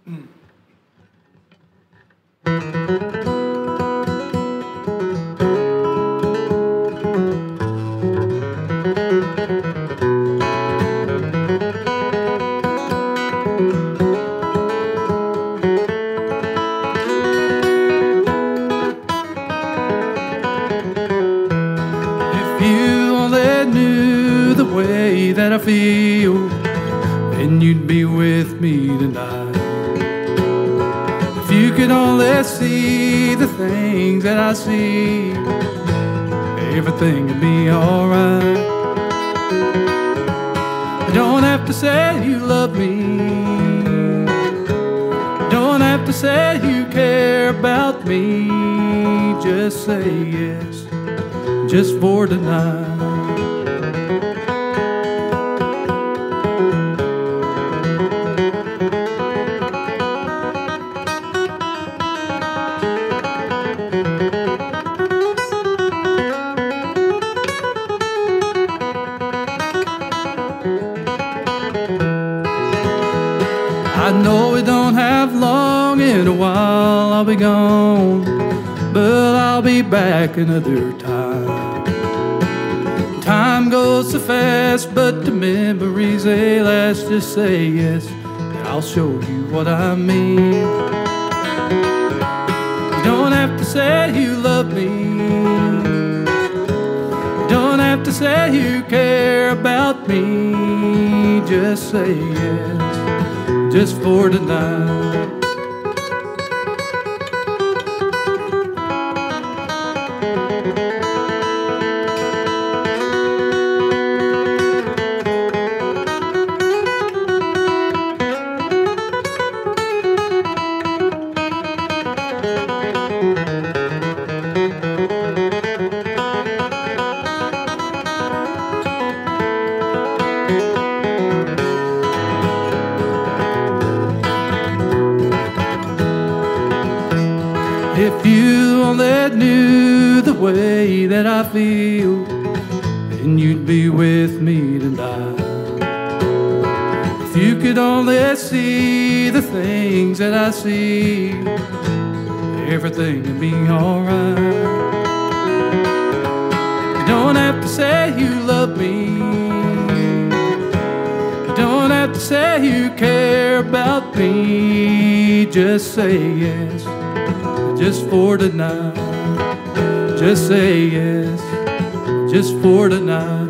If you only knew the way that I feel, then you'd be with me tonight. If you could only see the things that I see, everything would be alright. You don't have to say you love me, don't have to say you care about me. Just say yes, just for tonight. I know we don't have long, in a while I'll be gone, but I'll be back another time. Time goes so fast, but the memories they last. Just say yes, and I'll show you what I mean. You don't have to say you love me, you don't have to say you care about me. Just say yes, just for tonight. If you only knew the way that I feel, then you'd be with me tonight. If you could only see the things that I see, everything would be alright. You don't have to say you love me, you don't have to say you care about me. Just say yes, just for tonight. Just say yes, just for tonight.